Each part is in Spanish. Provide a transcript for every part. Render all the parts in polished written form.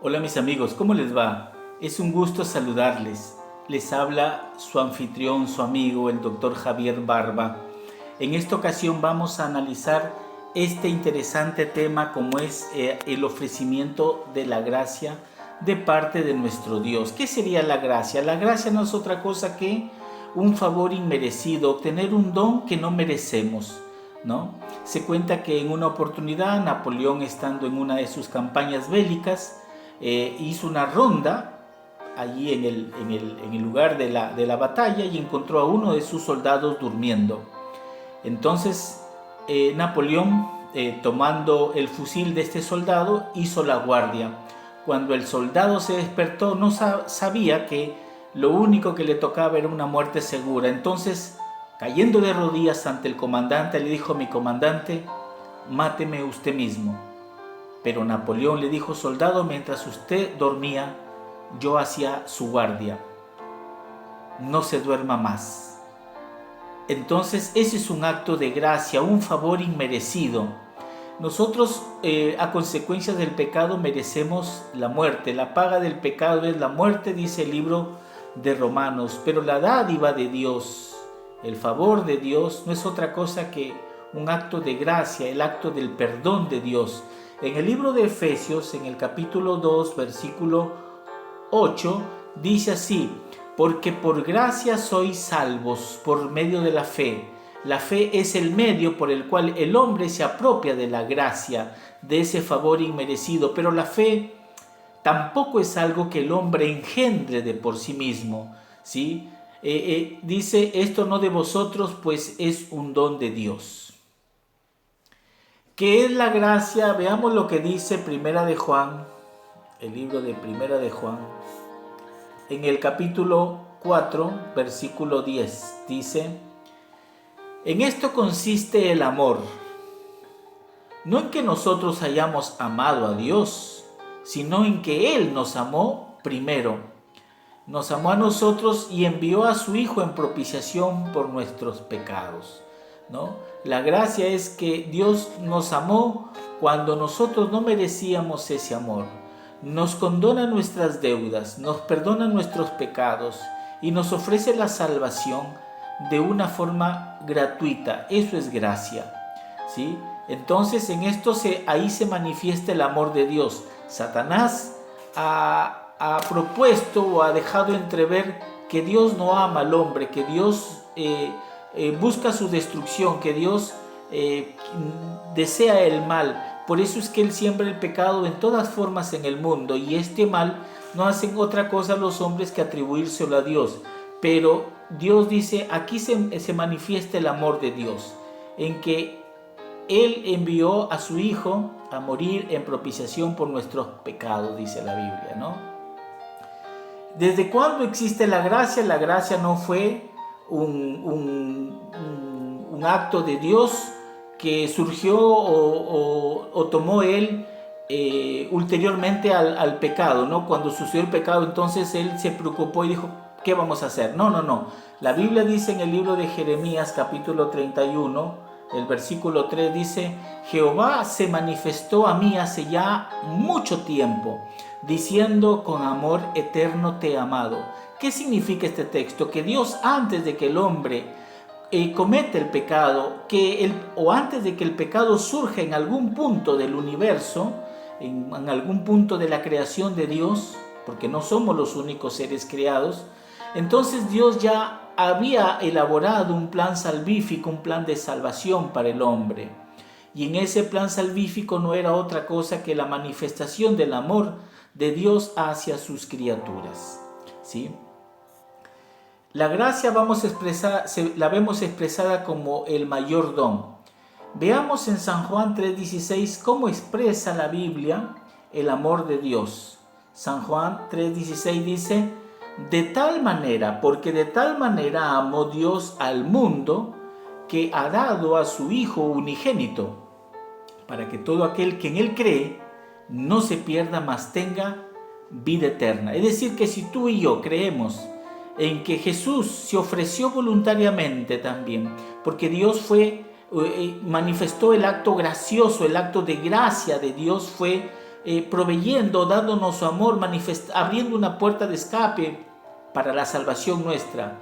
Hola mis amigos, ¿cómo les va? Es un gusto saludarles. Les habla su anfitrión, su amigo, el doctor Javier Barba. En esta ocasión vamos a analizar este interesante tema como es el ofrecimiento de la gracia de parte de nuestro Dios. ¿Qué sería la gracia? La gracia no es otra cosa que un favor inmerecido, obtener un don que no merecemos, ¿no? Se cuenta que en una oportunidad Napoleón, estando en una de sus campañas bélicas, hizo una ronda allí en el lugar de la batalla y encontró a uno de sus soldados durmiendo. Entonces Napoleón, tomando el fusil de este soldado, hizo la guardia. Cuando el soldado se despertó, no sabía que lo único que le tocaba era una muerte segura. Entonces, cayendo de rodillas ante el comandante, le dijo: mi comandante, máteme usted mismo. Pero Napoleón le dijo: soldado, mientras usted dormía, yo hacía su guardia. No se duerma más. Entonces ese es un acto de gracia, un favor inmerecido. Nosotros, a consecuencia del pecado, merecemos la muerte. La paga del pecado es la muerte, dice el libro de Romanos. Pero la dádiva de Dios, el favor de Dios, no es otra cosa que un acto de gracia, el acto del perdón de Dios. En el libro de Efesios, en el capítulo 2, versículo 8, dice así: porque por gracia sois salvos por medio de la fe. La fe es el medio por el cual el hombre se apropia de la gracia, de ese favor inmerecido, pero la fe tampoco es algo que el hombre engendre de por sí mismo, ¿sí? Dice: esto no de vosotros, pues es un don de Dios. ¿Qué es la gracia? Veamos lo que dice Primera de Juan, el libro de Primera de Juan, en el capítulo 4, versículo 10. Dice: en esto consiste el amor, no en que nosotros hayamos amado a Dios, sino en que Él nos amó primero. Nos amó a nosotros y envió a su Hijo en propiciación por nuestros pecados, ¿no? La gracia es que Dios nos amó cuando nosotros no merecíamos ese amor. Nos condona nuestras deudas, nos perdona nuestros pecados y nos ofrece la salvación de una forma gratuita. Eso es gracia, ¿sí? Entonces ahí se manifiesta el amor de Dios. Satanás ha propuesto o ha dejado entrever que Dios no ama al hombre, que Dios busca su destrucción, que Dios desea el mal. Por eso es que Él siembra el pecado en todas formas en el mundo, y este mal no hacen otra cosa los hombres que atribuírselo a Dios. Pero Dios dice: aquí se manifiesta el amor de Dios, en que Él envió a su Hijo a morir en propiciación por nuestros pecados, dice la Biblia, ¿no? ¿Desde cuándo existe la gracia? La gracia no fue un acto de Dios que surgió o tomó Él ulteriormente al pecado, ¿no? Cuando sucedió el pecado, entonces Él se preocupó y dijo: ¿qué vamos a hacer? No. La Biblia dice en el libro de Jeremías, capítulo 31, el versículo 3, dice: Jehová se manifestó a mí hace ya mucho tiempo, diciendo: con amor eterno te he amado. ¿Qué significa este texto? Que Dios, antes de que el hombre comete el pecado, o antes de que el pecado surja en algún punto del universo, en algún punto de la creación de Dios, porque no somos los únicos seres creados, entonces Dios ya había elaborado un plan salvífico, un plan de salvación para el hombre. Y en ese plan salvífico no era otra cosa que la manifestación del amor de Dios hacia sus criaturas, ¿sí? La gracia la vemos expresada como el mayor don. Veamos en San Juan 3:16 cómo expresa la Biblia el amor de Dios. San Juan 3:16 dice: de tal manera, porque de tal manera amó Dios al mundo, que ha dado a su Hijo unigénito, para que todo aquel que en Él cree no se pierda, mas tenga vida eterna. Es decir, que si tú y yo creemos en que Jesús se ofreció voluntariamente también, porque Dios manifestó el acto gracioso, el acto de gracia de Dios fue proveyendo, dándonos su amor, abriendo una puerta de escape para la salvación nuestra.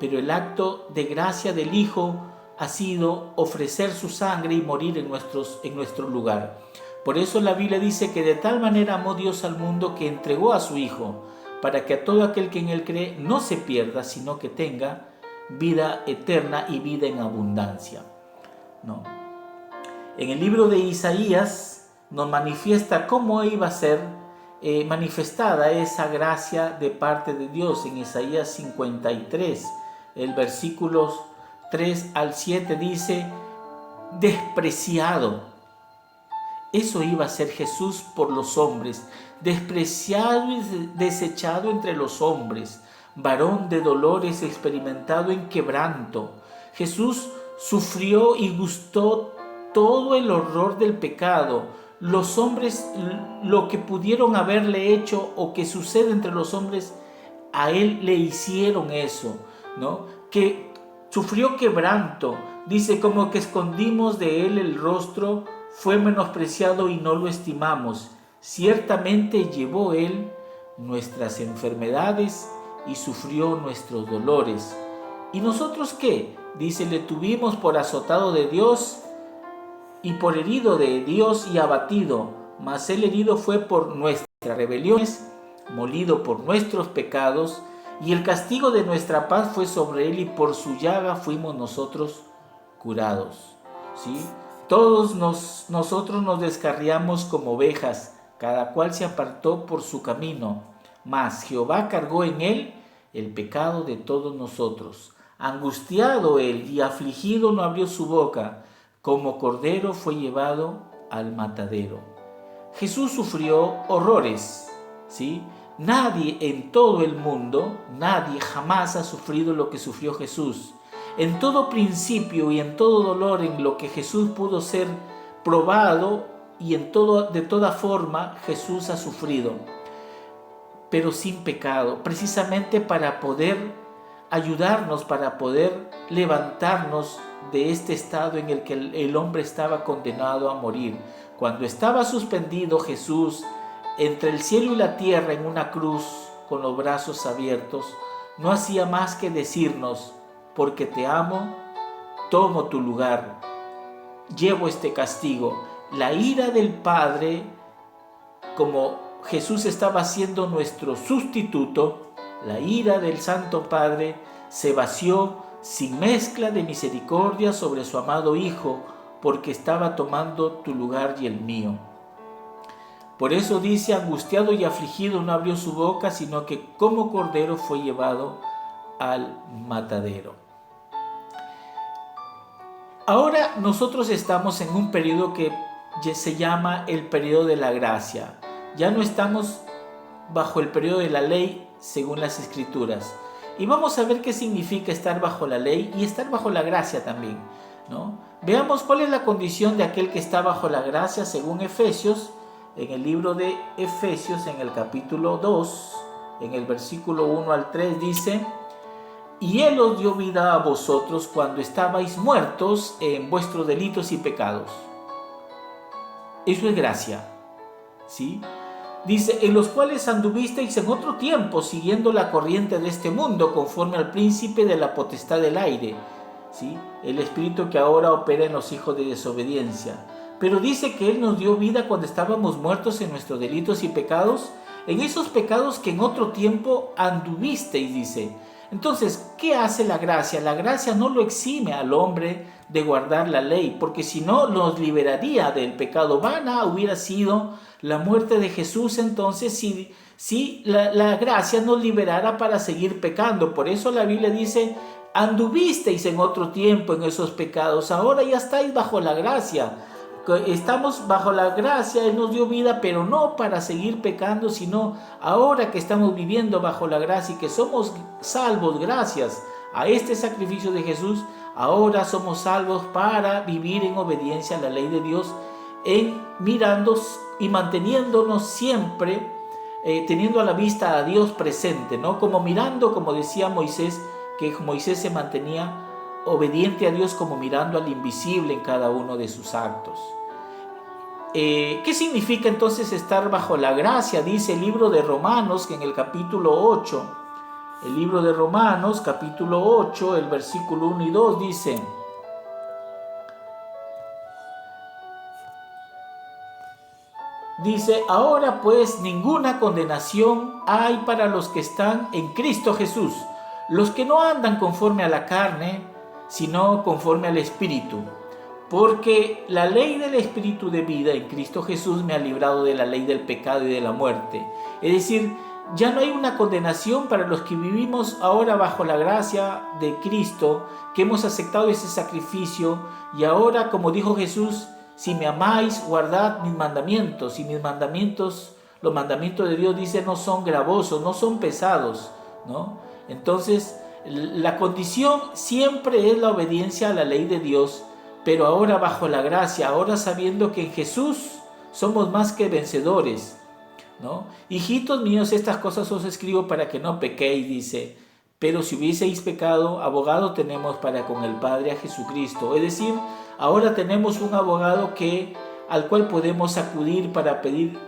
Pero el acto de gracia del Hijo ha sido ofrecer su sangre y morir en nuestro lugar. Por eso la Biblia dice que de tal manera amó Dios al mundo que entregó a su Hijo, para que a todo aquel que en Él cree no se pierda, sino que tenga vida eterna y vida en abundancia. ¿No? En el libro de Isaías nos manifiesta cómo iba a ser manifestada esa gracia de parte de Dios. En Isaías 53, el versículos 3 al 7 dice: despreciado. Eso iba a ser Jesús por los hombres, despreciado y desechado entre los hombres, varón de dolores, experimentado en quebranto. Jesús sufrió y gustó todo el horror del pecado. Los hombres, lo que pudieron haberle hecho o que sucede entre los hombres, a Él le hicieron eso, ¿no? Que sufrió quebranto, dice, como que escondimos de Él el rostro, fue menospreciado y no lo estimamos. Ciertamente llevó Él nuestras enfermedades y sufrió nuestros dolores. ¿Y nosotros qué? Dice, le tuvimos por azotado de Dios y por herido de Dios y abatido, mas Él herido fue por nuestras rebeliones, molido por nuestros pecados, y el castigo de nuestra paz fue sobre Él, y por su llaga fuimos nosotros curados. ¿Sí? Todos nosotros nos descarriamos como ovejas, cada cual se apartó por su camino, mas Jehová cargó en Él el pecado de todos nosotros. Angustiado Él y afligido no abrió su boca, como cordero fue llevado al matadero. Jesús sufrió horrores, ¿sí? Nadie en todo el mundo, nadie jamás ha sufrido lo que sufrió Jesús. En todo principio y en todo dolor en lo que Jesús pudo ser probado y de toda forma Jesús ha sufrido, pero sin pecado, precisamente para poder ayudarnos, para poder levantarnos de este estado en el que el hombre estaba condenado a morir. Cuando estaba suspendido Jesús entre el cielo y la tierra en una cruz con los brazos abiertos, no hacía más que decirnos: porque te amo, tomo tu lugar, llevo este castigo. La ira del Padre, como Jesús estaba siendo nuestro sustituto, la ira del Santo Padre se vació sin mezcla de misericordia sobre su amado Hijo, porque estaba tomando tu lugar y el mío. Por eso dice: angustiado y afligido no abrió su boca, sino que como cordero fue llevado al matadero. Ahora nosotros estamos en un periodo que se llama el periodo de la gracia. Ya no estamos bajo el periodo de la ley según las Escrituras. Y vamos a ver qué significa estar bajo la ley y estar bajo la gracia también, ¿no? Veamos cuál es la condición de aquel que está bajo la gracia según Efesios. En el libro de Efesios, en el capítulo 2, en el versículo 1 al 3 dice: y Él os dio vida a vosotros cuando estabais muertos en vuestros delitos y pecados. Eso es gracia, ¿sí? Dice: en los cuales anduvisteis en otro tiempo, siguiendo la corriente de este mundo, conforme al príncipe de la potestad del aire, ¿sí? El espíritu que ahora opera en los hijos de desobediencia. Pero dice que Él nos dio vida cuando estábamos muertos en nuestros delitos y pecados, en esos pecados que en otro tiempo anduvisteis, dice. Entonces, ¿qué hace la gracia? La gracia no lo exime al hombre de guardar la ley, porque si no, nos liberaría del pecado. Vana hubiera sido la muerte de Jesús entonces si la gracia nos liberara para seguir pecando. Por eso la Biblia dice: anduvisteis en otro tiempo en esos pecados, ahora ya estáis bajo la gracia. Estamos bajo la gracia, Él nos dio vida, pero no para seguir pecando, sino ahora que estamos viviendo bajo la gracia y que somos salvos gracias a este sacrificio de Jesús, ahora somos salvos para vivir en obediencia a la ley de Dios, mirando y manteniéndonos siempre, teniendo a la vista a Dios presente, ¿no? Como mirando, como decía Moisés, que Moisés se mantenía obediente a Dios como mirando al invisible en cada uno de sus actos. ¿Qué significa entonces estar bajo la gracia? Dice el libro de Romanos, que en el capítulo 8, el libro de Romanos, capítulo 8, el versículo 1 y 2 dice, ahora pues ninguna condenación hay para los que están en Cristo Jesús, los que no andan conforme a la carne, sino conforme al Espíritu. Porque la ley del Espíritu de vida en Cristo Jesús me ha librado de la ley del pecado y de la muerte. Es decir, ya no hay una condenación para los que vivimos ahora bajo la gracia de Cristo, que hemos aceptado ese sacrificio, y ahora, como dijo Jesús, si me amáis, guardad mis mandamientos. Y mis mandamientos, los mandamientos de Dios, dice, no son gravosos, no son pesados, ¿no? Entonces, la condición siempre es la obediencia a la ley de Dios, pero ahora bajo la gracia, ahora sabiendo que en Jesús somos más que vencedores, ¿no? Hijitos míos, estas cosas os escribo para que no pequéis, dice. Pero si hubieseis pecado, abogado tenemos para con el Padre, a Jesucristo. Es decir, ahora tenemos un abogado al cual podemos acudir para pedir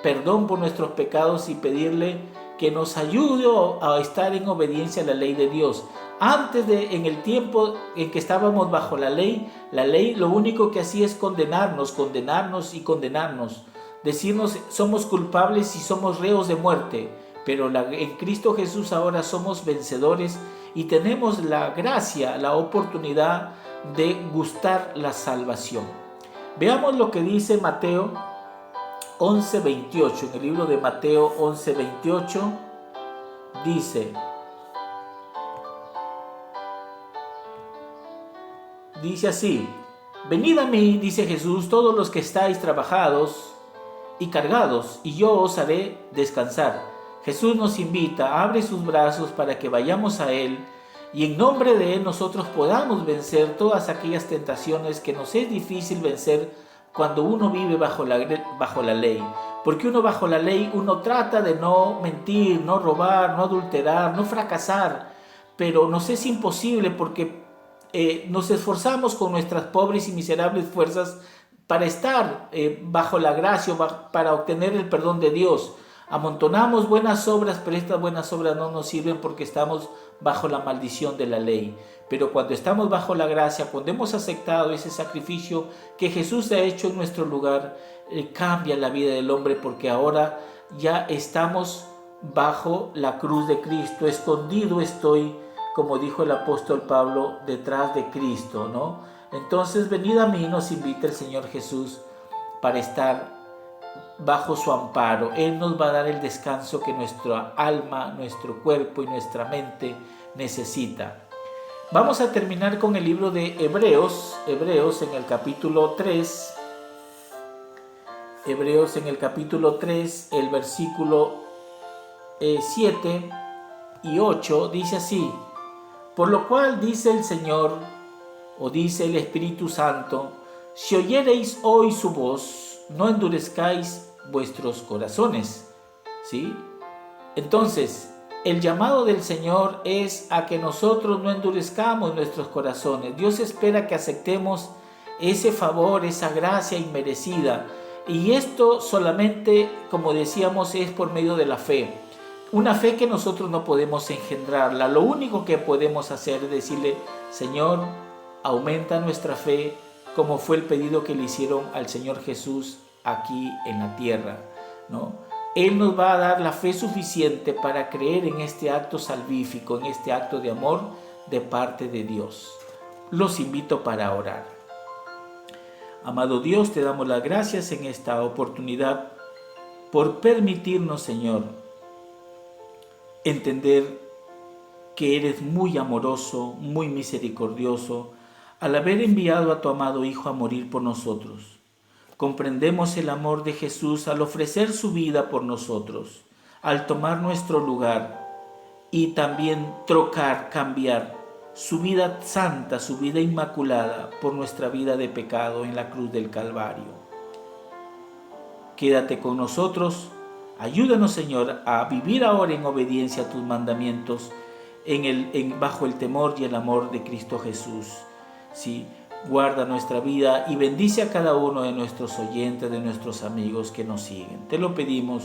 perdón por nuestros pecados y pedirle que nos ayude a estar en obediencia a la ley de Dios. En el tiempo en que estábamos bajo la ley lo único que hacía es condenarnos, decirnos somos culpables y somos reos de muerte, pero en Cristo Jesús ahora somos vencedores y tenemos la gracia, la oportunidad de gustar la salvación. Veamos lo que dice Mateo 11:28, en el libro de Mateo 11:28 dice así, venid a mí, dice Jesús, todos los que estáis trabajados y cargados, y yo os haré descansar. Jesús nos invita, abre sus brazos para que vayamos a Él, y en nombre de Él nosotros podamos vencer todas aquellas tentaciones que nos es difícil vencer cuando uno vive bajo la ley. Porque uno bajo la ley, uno trata de no mentir, no robar, no adulterar, no fracasar, pero nos es imposible porque nos esforzamos con nuestras pobres y miserables fuerzas para estar bajo la gracia, para obtener el perdón de Dios. Amontonamos buenas obras, pero estas buenas obras no nos sirven porque estamos bajo la maldición de la ley. Pero cuando estamos bajo la gracia, cuando hemos aceptado ese sacrificio que Jesús ha hecho en nuestro lugar, cambia la vida del hombre, porque ahora ya estamos bajo la cruz de Cristo. Escondido estoy, como dijo el apóstol Pablo, detrás de Cristo, ¿no? Entonces, venid a mí, nos invita el Señor Jesús para estar bajo su amparo. Él nos va a dar el descanso que nuestra alma, nuestro cuerpo y nuestra mente necesita. Vamos a terminar con el libro de Hebreos en el capítulo 3. Hebreos en el capítulo 3, el versículo 7 y 8 dice así: por lo cual dice el Señor, o dice el Espíritu Santo, si oyereis hoy su voz, no endurezcáis vuestros corazones. ¿Sí? Entonces, el llamado del Señor es a que nosotros no endurezcamos nuestros corazones. Dios espera que aceptemos ese favor, esa gracia inmerecida. Y esto solamente, como decíamos, es por medio de la fe. Una fe que nosotros no podemos engendrarla. Lo único que podemos hacer es decirle: Señor, aumenta nuestra fe, como fue el pedido que le hicieron al Señor Jesús aquí en la tierra, ¿no? Él nos va a dar la fe suficiente para creer en este acto salvífico, en este acto de amor de parte de Dios. Los invito para orar. Amado Dios, te damos las gracias en esta oportunidad por permitirnos, Señor, entender que eres muy amoroso, muy misericordioso, al haber enviado a tu amado Hijo a morir por nosotros. Comprendemos el amor de Jesús al ofrecer su vida por nosotros, al tomar nuestro lugar y también cambiar su vida santa, su vida inmaculada por nuestra vida de pecado en la cruz del Calvario. Quédate con nosotros, ayúdanos, Señor, a vivir ahora en obediencia a tus mandamientos, bajo el temor y el amor de Cristo Jesús. Sí, guarda nuestra vida y bendice a cada uno de nuestros oyentes, de nuestros amigos que nos siguen. Te lo pedimos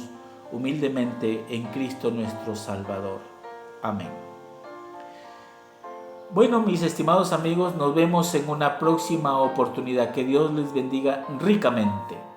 humildemente en Cristo nuestro Salvador. Amén. Bueno, mis estimados amigos, nos vemos en una próxima oportunidad. Que Dios les bendiga ricamente.